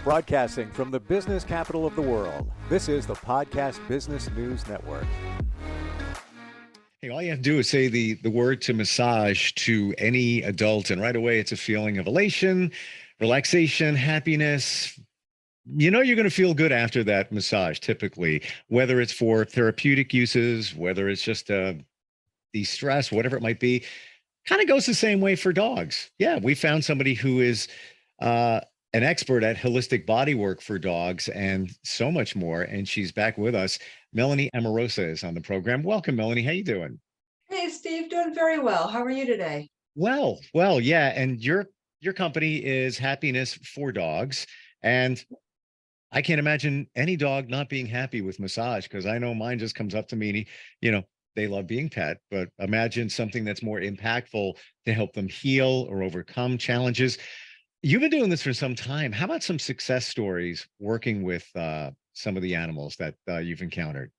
Broadcasting from the business capital of the world, this is the Podcast Business News Network. Hey, all you have to do is say the word to massage to any adult, and right away it's a feeling of elation, relaxation, happiness. You know you're going to feel good after that massage, typically, whether it's for therapeutic uses, whether it's just de-stress, whatever it might be. Kind of goes the same way for dogs. Yeah, we found somebody who is an expert at holistic body work for dogs and so much more. And she's back with us. Melanie Amarosa is on the program. Welcome, Melanie. How you doing? Hey, Steve, doing very well. How are you today? Well, yeah. And your company is Happiness4Dogs. And I can't imagine any dog not being happy with massage, because I know mine just comes up to me and they love being pet, but imagine something that's more impactful to help them heal or overcome challenges. You've been doing this for some time. How about some success stories working with some of the animals that you've encountered?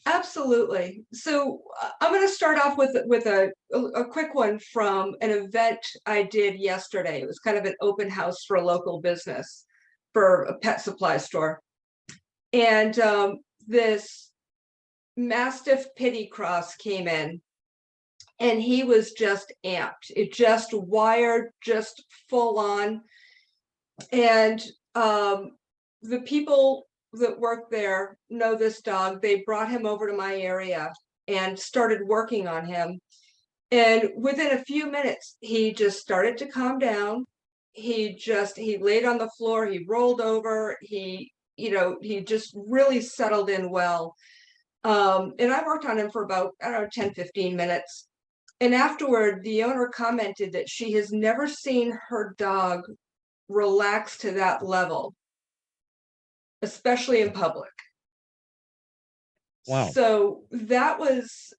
Absolutely. So I'm going to start off with a quick one from an event I did yesterday. It was kind of an open house for a local business for a pet supply store. And this Mastiff Pity Cross came in, and he was just amped. It just wired, just full on. And the people that work there know this dog. They brought him over to my area and started working on him. And within a few minutes, he just started to calm down. He laid on the floor, he rolled over, he just really settled in well. And I worked on him for about, 10, 15 minutes. And afterward, the owner commented that she has never seen her dog relax to that level, especially in public. Wow. So that was,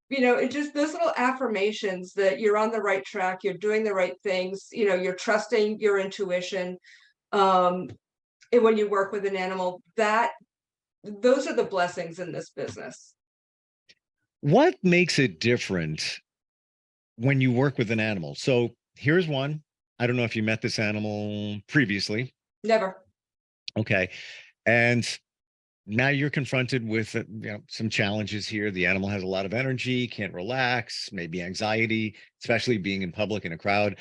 it just those little affirmations that you're on the right track, you're doing the right things, you're trusting your intuition. And when you work with an animal, those are the blessings in this business. What makes it different when you work with an animal? So here's one. I don't know if you met this animal previously. Never. Okay. And now you're confronted with some challenges here. The animal has a lot of energy, can't relax, maybe anxiety, especially being in public in a crowd.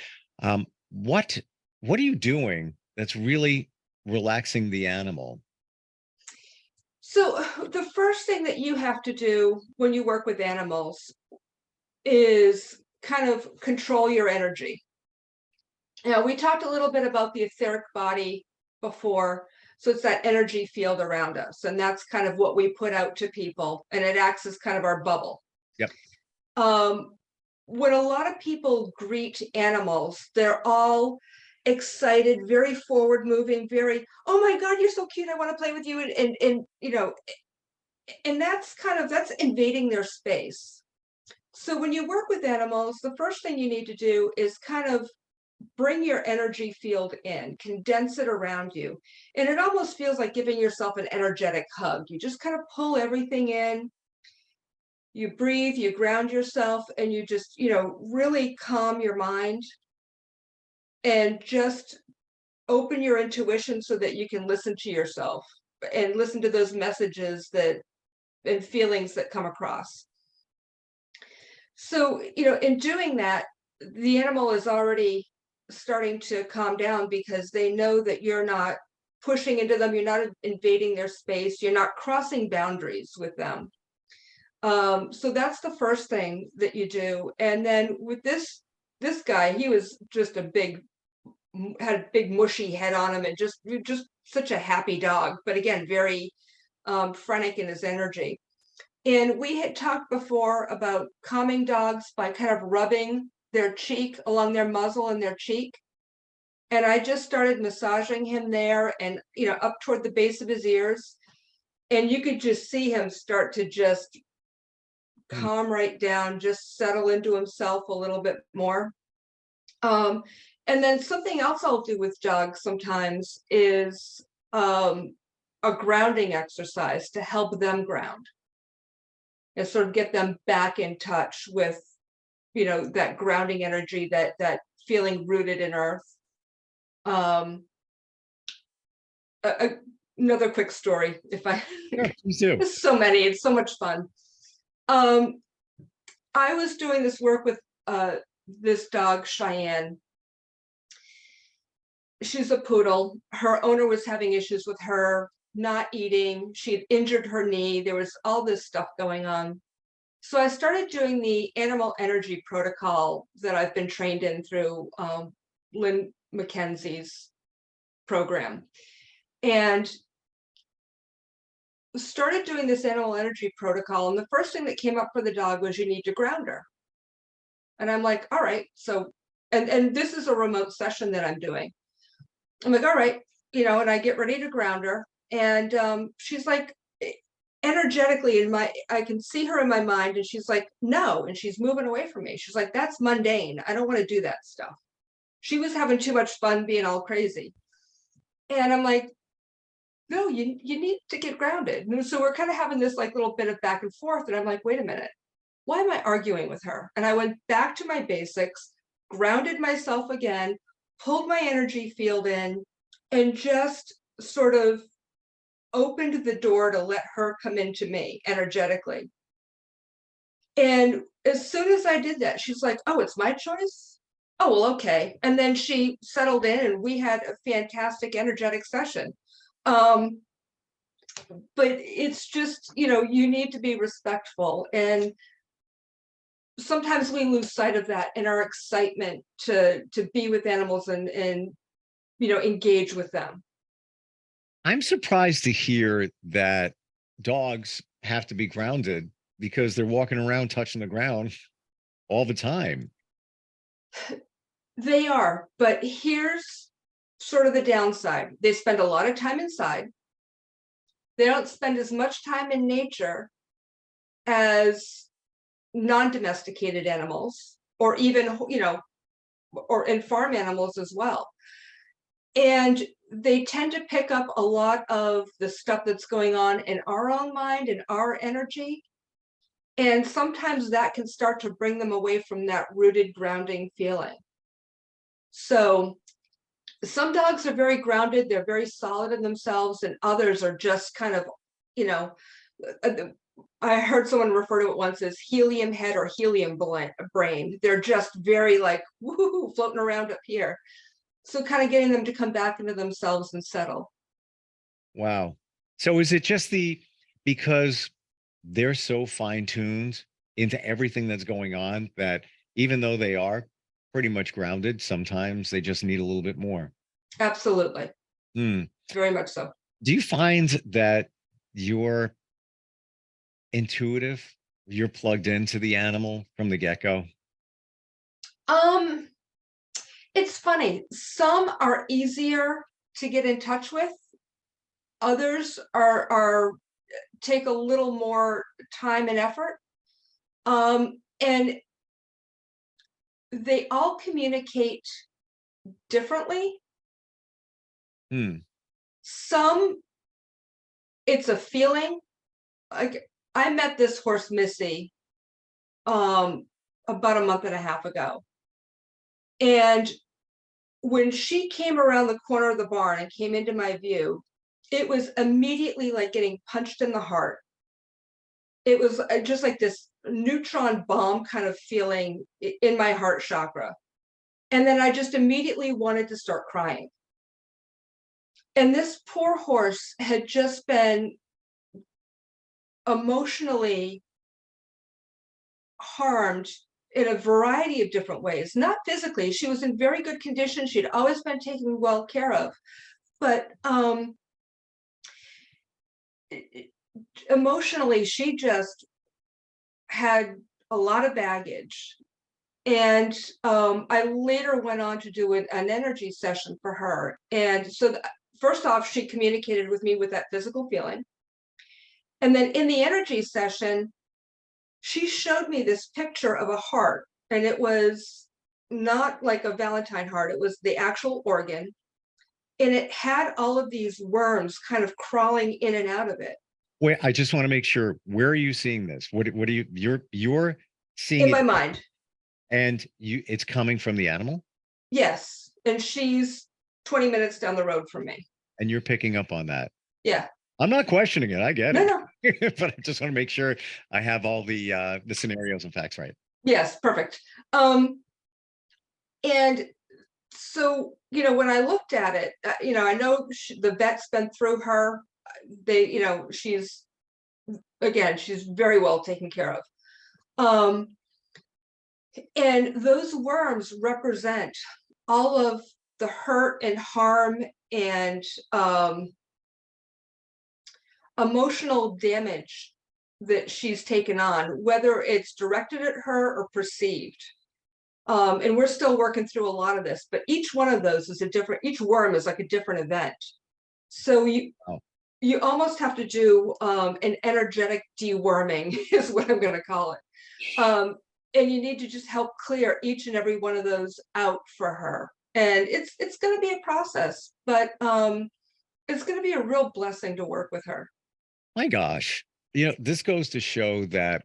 What are you doing that's really relaxing the animal? So the first thing that you have to do when you work with animals is kind of control your energy. Now, we talked a little bit about the etheric body before. So it's that energy field around us. And that's kind of what we put out to people. And it acts as kind of our bubble. Yep. When a lot of people greet animals, they're all excited, very forward moving, very, oh my God, you're so cute, I want to play with you. And that's invading their space. So when you work with animals, the first thing you need to do is kind of bring your energy field in, condense it around you. And it almost feels like giving yourself an energetic hug. You just kind of pull everything in, you breathe, you ground yourself, and you just, really calm your mind and just open your intuition so that you can listen to yourself and listen to those messages and feelings that come across. So, in doing that, the animal is already starting to calm down because they know that you're not pushing into them, you're not invading their space, you're not crossing boundaries with them. So that's the first thing that you do. And then with this guy, he was just had a big mushy head on him and just such a happy dog, but again, very frenetic in his energy. And we had talked before about calming dogs by kind of rubbing their cheek along their muzzle and their cheek. And I just started massaging him there and, up toward the base of his ears. And you could just see him start to just calm right down, just settle into himself a little bit more. And then something else I'll do with dogs sometimes is a grounding exercise to help them ground and sort of get them back in touch with, that grounding energy, that feeling rooted in earth. another quick story, if I Sure, please do. there's so many, it's so much fun. I was doing this work with this dog, Cheyenne. She's a poodle. Her owner was having issues with her not eating. She had injured her knee. There was all this stuff going on. So I started doing the animal energy protocol that I've been trained in through Lynn McKenzie's program. And started doing this animal energy protocol. And the first thing that came up for the dog was you need to ground her. And I'm like, all right. So, and this is a remote session that I'm doing. I'm like, all right, and I get ready to ground her. And she's like, energetically I can see her in my mind, and she's like, no, and she's moving away from me. She's like, that's mundane. I don't want to do that stuff. She was having too much fun being all crazy. And I'm like, no, you need to get grounded. And so we're kind of having this like little bit of back and forth. And I'm like, wait a minute, why am I arguing with her? And I went back to my basics, grounded myself again, pulled my energy field in, and just sort of opened the door to let her come into me energetically. And as soon as I did that, she's like, oh, it's my choice? Oh, well, okay. And then she settled in, and we had a fantastic energetic session. But it's just, you need to be respectful. And sometimes we lose sight of that in our excitement to be with animals and engage with them. I'm surprised to hear that dogs have to be grounded because they're walking around touching the ground all the time. They are, but here's sort of the downside. They spend a lot of time inside. They don't spend as much time in nature as non-domesticated animals, or even, or in farm animals as well. And they tend to pick up a lot of the stuff that's going on in our own mind and our energy. And sometimes that can start to bring them away from that rooted, grounding feeling. So some dogs are very grounded, they're very solid in themselves, and others are just kind of, I heard someone refer to it once as helium head or helium brain. They're just very like, woohoo, floating around up here. So kind of getting them to come back into themselves and settle. Wow. So is it just because they're so fine-tuned into everything that's going on that even though they are pretty much grounded, sometimes they just need a little bit more? Absolutely. Mm. Very much so. Do you find that you're intuitive? You're plugged into the animal from the get-go? It's funny. Some are easier to get in touch with. Others are take a little more time and effort. And they all communicate differently. Some, it's a feeling. Like I met this horse, Missy, about a month and a half ago. And when she came around the corner of the barn and came into my view, it was immediately like getting punched in the heart. It was just like this neutron bomb kind of feeling in my heart chakra. And then I just immediately wanted to start crying. And this poor horse had just been emotionally harmed in a variety of different ways, not physically. She was in very good condition. She'd always been taken well care of, but emotionally, she just had a lot of baggage. And I later went on to do an energy session for her. And so first off, she communicated with me with that physical feeling. And then in the energy session, she showed me this picture of a heart, and it was not like a Valentine heart. It was the actual organ. And it had all of these worms kind of crawling in and out of it. Wait, I just want to make sure, where are you seeing this? What are you're seeing in it my mind. And it's coming from the animal? Yes. And she's 20 minutes down the road from me. And you're picking up on that. Yeah. I'm not questioning it. I get No, it. no. But I just want to make sure I have all the scenarios and facts right. Yes, perfect. And so, when I looked at it, I know the vet's been through her. She's very well taken care of. And those worms represent all of the hurt and harm and emotional damage that she's taken on, whether it's directed at her or perceived. And we're still working through a lot of this, but each one of those is each worm is like a different event. So you almost have to do an energetic deworming is what I'm going to call it. And you need to just help clear each and every one of those out for her. And it's going to be a process, but it's going to be a real blessing to work with her. My gosh. This goes to show that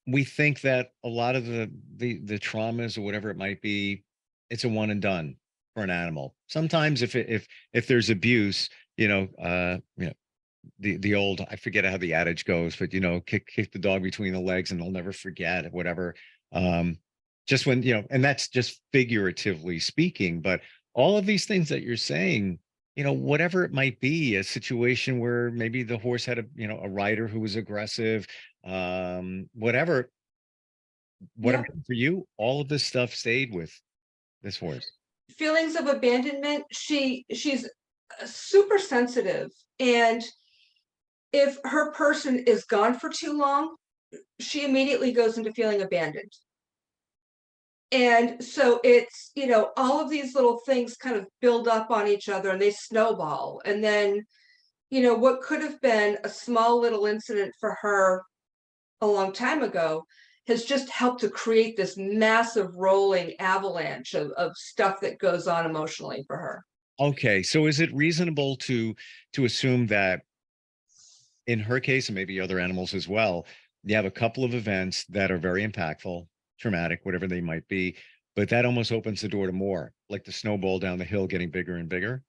we think that a lot of the traumas or whatever it might be, it's a one and done for an animal. Sometimes if there's abuse, the old, I forget how the adage goes, but kick the dog between the legs and they'll never forget, whatever. Just when, and that's just figuratively speaking, but all of these things that you're saying, whatever it might be, a situation where maybe the horse had a rider who was aggressive, whatever Yeah. for you, all of this stuff stayed with this horse. Feelings of abandonment. She's super sensitive, and if her person is gone for too long, she immediately goes into feeling abandoned. And so it's, all of these little things kind of build up on each other and they snowball. And then, what could have been a small little incident for her a long time ago has just helped to create this massive rolling avalanche of stuff that goes on emotionally for her. Okay, so is it reasonable to assume that in her case, and maybe other animals as well, you have a couple of events that are very impactful, traumatic, whatever they might be, but that almost opens the door to more, like the snowball down the hill getting bigger and bigger?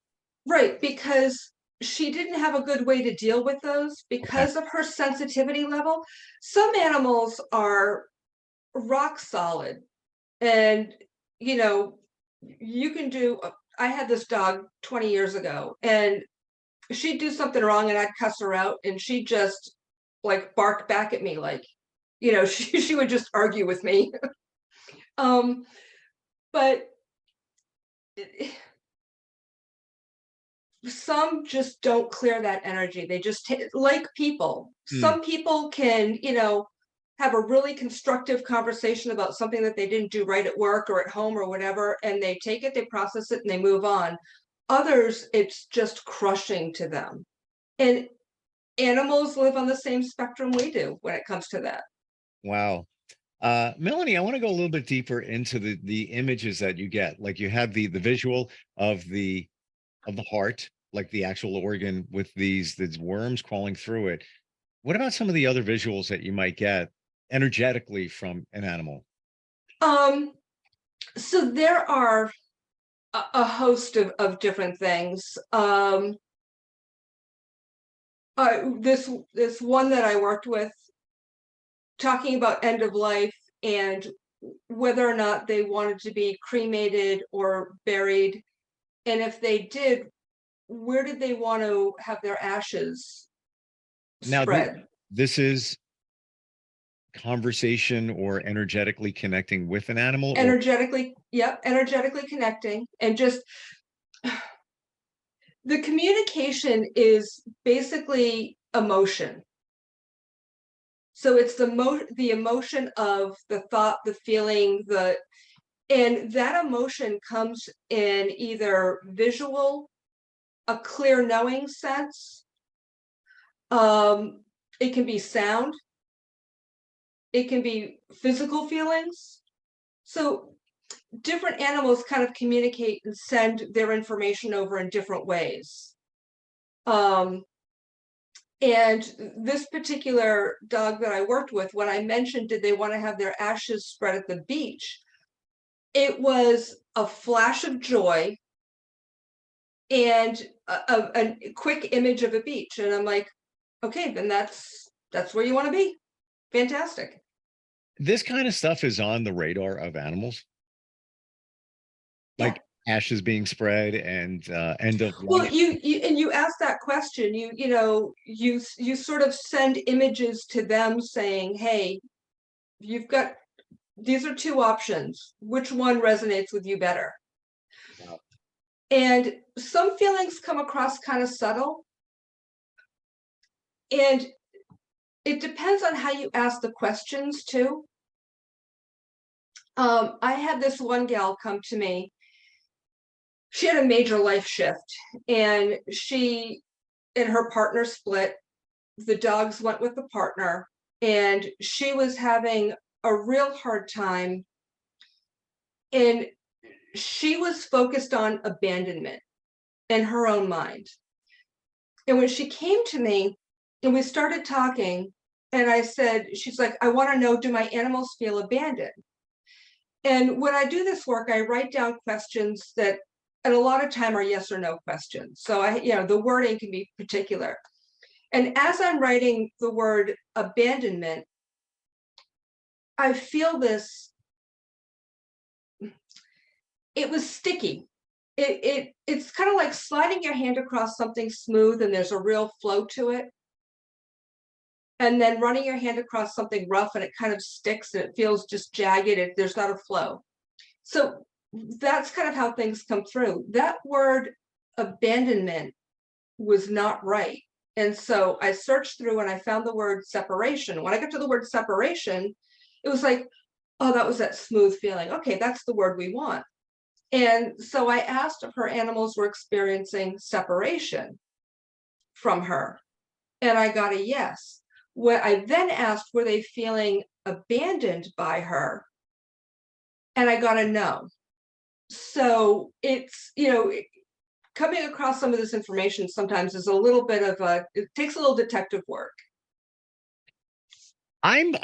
Right, because she didn't have a good way to deal with those Okay. because of her sensitivity level. Some animals are rock solid, and you can do. I had this dog 20 years ago, and she'd do something wrong, and I'd cuss her out, and she'd just like bark back at me, like she would just argue with me. But some just don't clear that energy. They just like people. Hmm. Some people can, have a really constructive conversation about something that they didn't do right at work or at home or whatever, and they take it, they process it, and they move on. Others, it's just crushing to them. And animals live on the same spectrum we do when it comes to that. Wow. Melanie, I want to go a little bit deeper into the images that you get. Like you have the visual of the heart, like the actual organ with these worms crawling through it. What about some of the other visuals that you might get energetically from an animal? So there are a host of different things. This one that I worked with, talking about end of life and whether or not they wanted to be cremated or buried, and if they did, where did they want to have their ashes Now, spread? this is conversation or energetically connecting with an animal, or Energetically connecting, and just the communication is basically emotion. So it's the emotion of the thought, the feeling, and that emotion comes in either visual, a clear knowing sense. It can be sound. It can be physical feelings. So different animals kind of communicate and send their information over in different ways. And this particular dog that I worked with, when I mentioned, did they want to have their ashes spread at the beach? It was a flash of joy and a quick image of a beach. And I'm like, okay, then that's where you want to be. Fantastic. This kind of stuff is on the radar of animals, Yeah. like ashes being spread and end of Well, life. you ask that question, you sort of send images to them saying, hey, you've got, these are two options. Which one resonates with you better? Wow. And some feelings come across kind of subtle. And it depends on how you ask the questions too. I had this one gal come to me. She had a major life shift, and she and her partner split. The dogs went with the partner, and she was having a real hard time. And she was focused on abandonment in her own mind. And when she came to me and we started talking, and I said, she's like, I want to know, do my animals feel abandoned? And when I do this work, I write down questions that, and a lot of time are yes or no questions. So the wording can be particular. And as I'm writing the word abandonment, I feel this, it was sticky. It's kind of like sliding your hand across something smooth and there's a real flow to it. And then running your hand across something rough and it kind of sticks and it feels just jagged. There's not a flow. So that's kind of how things come through. That word abandonment was not right. And so I searched through and I found the word separation. When I got to the word separation, it was like, oh, that was that smooth feeling. Okay, that's the word we want. And so I asked if her animals were experiencing separation from her, and I got a yes. When I then asked, were they feeling abandoned by her? And I got a no. So it's, coming across some of this information sometimes is a little bit of it takes a little detective work. I'm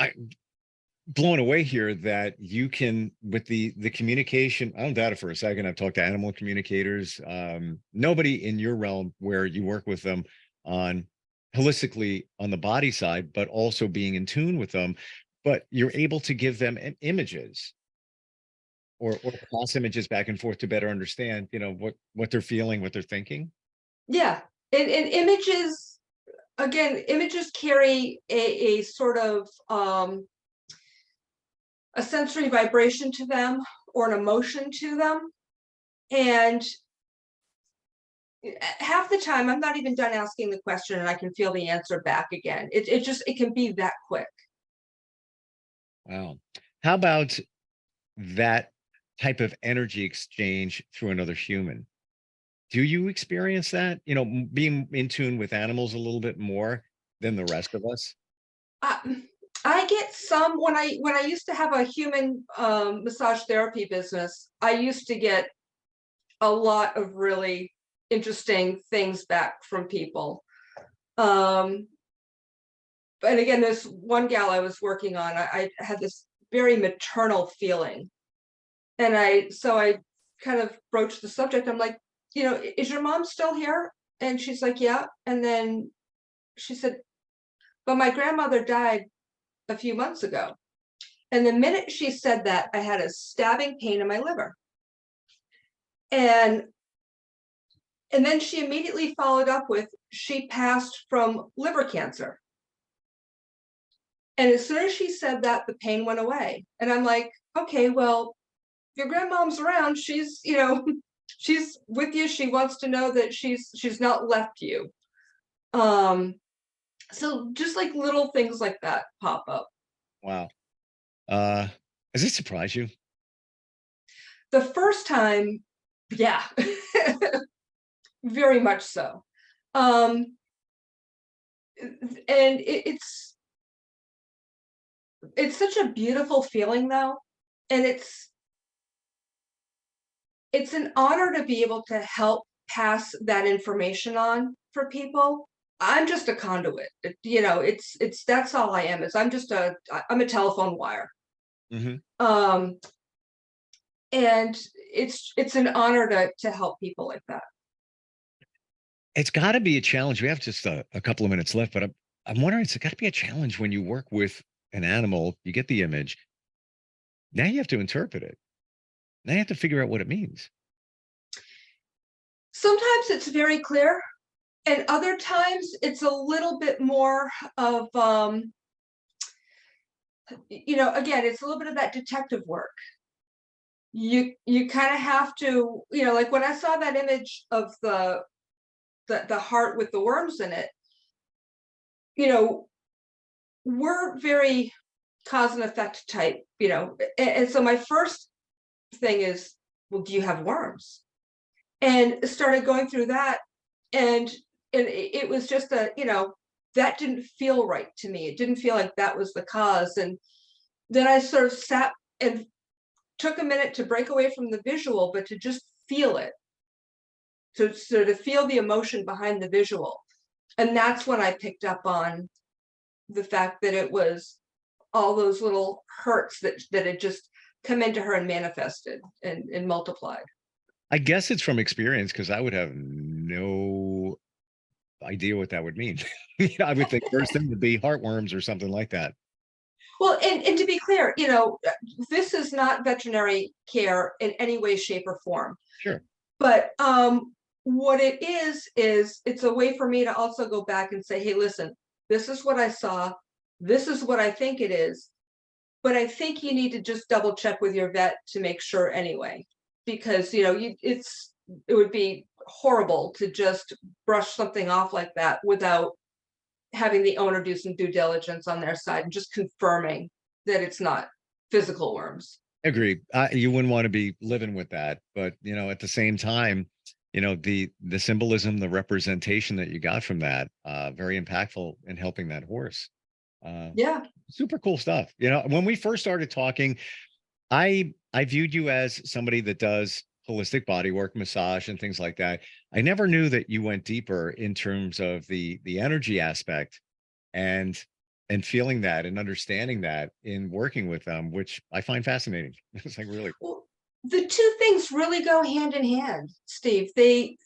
blown away here that you can, with the communication. I don't doubt it for a second. I've talked to animal communicators. Nobody in your realm where you work with them on holistically on the body side, but also being in tune with them. But you're able to give them images or cross images back and forth to better understand, what they're feeling, what they're thinking. Yeah. And images, again, images carry a sort of a sensory vibration to them or an emotion to them. And half the time I'm not even done asking the question and I can feel the answer back again. It can be that quick. Wow. How about that type of energy exchange through another human? Do you experience that? Being in tune with animals a little bit more than the rest of us? I get some when I used to have a human massage therapy business. I used to get a lot of really interesting things back from people. And again, this one gal I was working on, I had this very maternal feeling, and I kind of broached the subject. I'm like, is your mom still here? And she's like, yeah. And then she said, but my grandmother died a few months ago. And the minute she said that, I had a stabbing pain in my liver. And then she immediately followed up with, she passed from liver cancer. And as soon as she said that, the pain went away. And I'm like, okay, well, your grandmom's around. She's, she's with you. She wants to know that she's not left you. So just like little things like that pop up. Wow. Uh, does it surprise you? The first time, yeah, very much so. And it's such a beautiful feeling though, and it's an honor to be able to help pass that information on for people. I'm just a conduit. It's that's all I am. I'm a telephone wire. Hmm. Um, and it's an honor to help people like that. It's got to be a challenge. We have just a couple of minutes left, but I'm wondering, it's got to be a challenge when you work with an animal, you get the image. Now you have to interpret it. Now you have to figure out what it means. Sometimes it's very clear, and other times it's a little bit more of, again, it's a little bit of that detective work. You kind of have to, like when I saw that image of the heart with the worms in it, you know, we're very cause and effect type, and so my first thing is, well, do you have worms? And started going through that, and it was just that didn't feel right to me. It didn't feel like that was the cause. And then I sort of sat and took a minute to break away from the visual, but to just feel it, to sort of feel the emotion behind the visual. And that's when I picked up on the fact that it was all those little hurts that had just come into her and manifested and multiplied. I guess it's from experience because I would have no idea what that would mean. I would think first thing would be heartworms or something like that. Well, and to be clear, this is not veterinary care in any way, shape, or form. Sure. But what it is it's a way for me to also go back and say, hey, listen, this is what I saw. This is what I think it is. But I think you need to just double check with your vet to make sure anyway, because it would be horrible to just brush something off like that without having the owner do some due diligence on their side and just confirming that it's not physical worms. Agree. You wouldn't want to be living with that, but at the same time, the symbolism, the representation that you got from that, very impactful in helping that horse. Yeah. Super cool stuff. When we first started talking, I viewed you as somebody that does holistic body work, massage, and things like that. I never knew that you went deeper in terms of the energy aspect and feeling that and understanding that in working with them, which I find fascinating. It's like really cool. Well, the two things really go hand in hand, Steve. They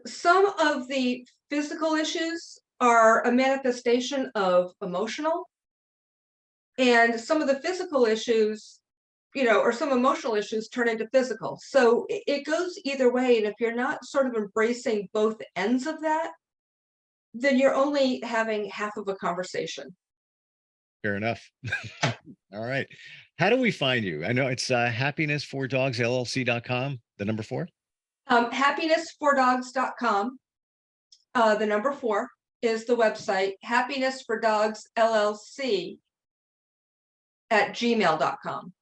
some of the physical issues are a manifestation of emotional, and some of the physical issues, or some emotional issues turn into physical. So it goes either way. And if you're not sort of embracing both ends of that, then you're only having half of a conversation. Fair enough. All right. How do we find you? I know it's happiness4dogs LLC.com, the number 4. Happiness4dogs.com. The number 4 is the website. Happiness4dogs LLC at gmail.com.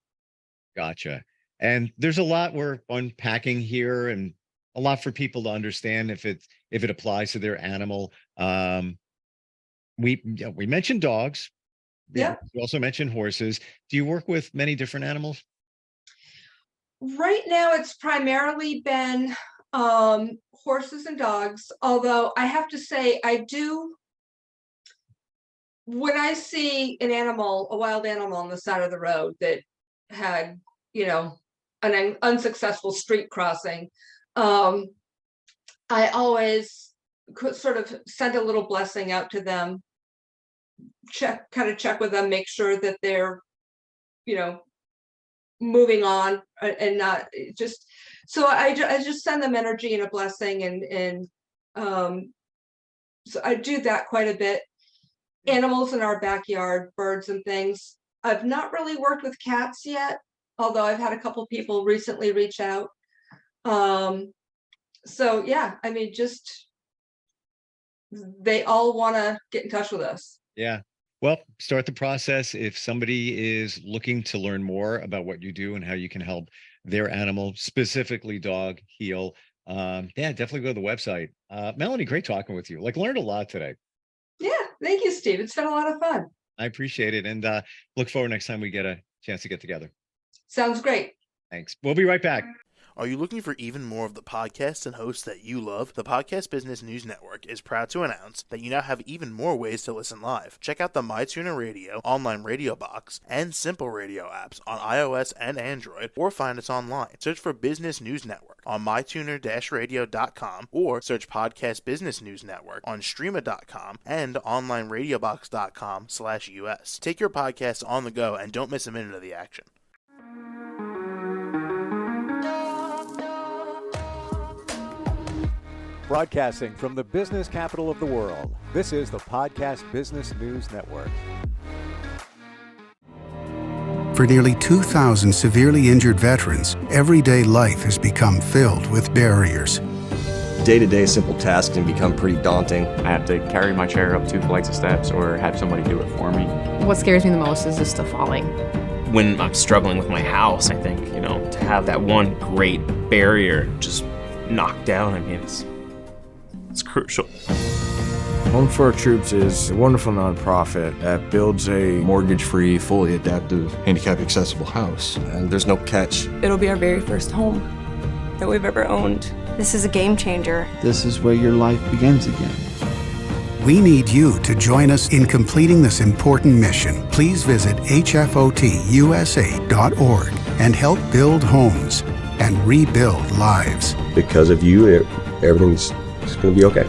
Gotcha. And there's a lot we're unpacking here and a lot for people to understand if it applies to their animal. We mentioned dogs. Yeah. You also mentioned horses. Do you work with many different animals? Right now, it's primarily been horses and dogs, although I have to say I do, when I see an animal, a wild animal on the side of the road that had, an unsuccessful street crossing, I always could sort of send a little blessing out to them, check with them, make sure that they're, moving on, and not just, so I just send them energy and a blessing, and so I do that quite a bit. Animals in our backyard, birds and things. I've not really worked with cats yet, although I've had a couple people recently reach out. So yeah, I mean, just they all want to get in touch with us. Yeah. Well, start the process. If somebody is looking to learn more about what you do and how you can help their animal, specifically dog, heal, yeah, definitely go to the website. Melanie, great talking with you. Learned a lot today. Yeah, thank you, Steve. It's been a lot of fun. I appreciate it. And look forward next time we get a chance to get together. Sounds great. Thanks. We'll be right back. Are you looking for even more of the podcasts and hosts that you love? The Podcast Business News Network is proud to announce that you now have even more ways to listen live. Check out the MyTuner Radio, online radio box, and Simple Radio apps on iOS and Android, or find us online. Search for Business News Network on mytuner-radio.com, or search Podcast Business News Network on streama.com and onlineradiobox.com/US. Take your podcast on the go and don't miss a minute of the action. Broadcasting from the business capital of the world, this is the Podcast Business News Network. For nearly 2,000 severely injured veterans, everyday life has become filled with barriers. Day-to-day simple tasks can become pretty daunting. I have to carry my chair up 2 flights of steps or have somebody do it for me. What scares me the most is just the falling. When I'm struggling with my house, I think, to have that one great barrier just knocked down, it's crucial. Home for Our Troops is a wonderful nonprofit that builds a mortgage-free, fully adaptive, handicap-accessible house. And there's no catch. It'll be our very first home that we've ever owned. This is a game changer. This is where your life begins again. We need you to join us in completing this important mission. Please visit hfotusa.org and help build homes and rebuild lives. Because of you, everything's going to be okay.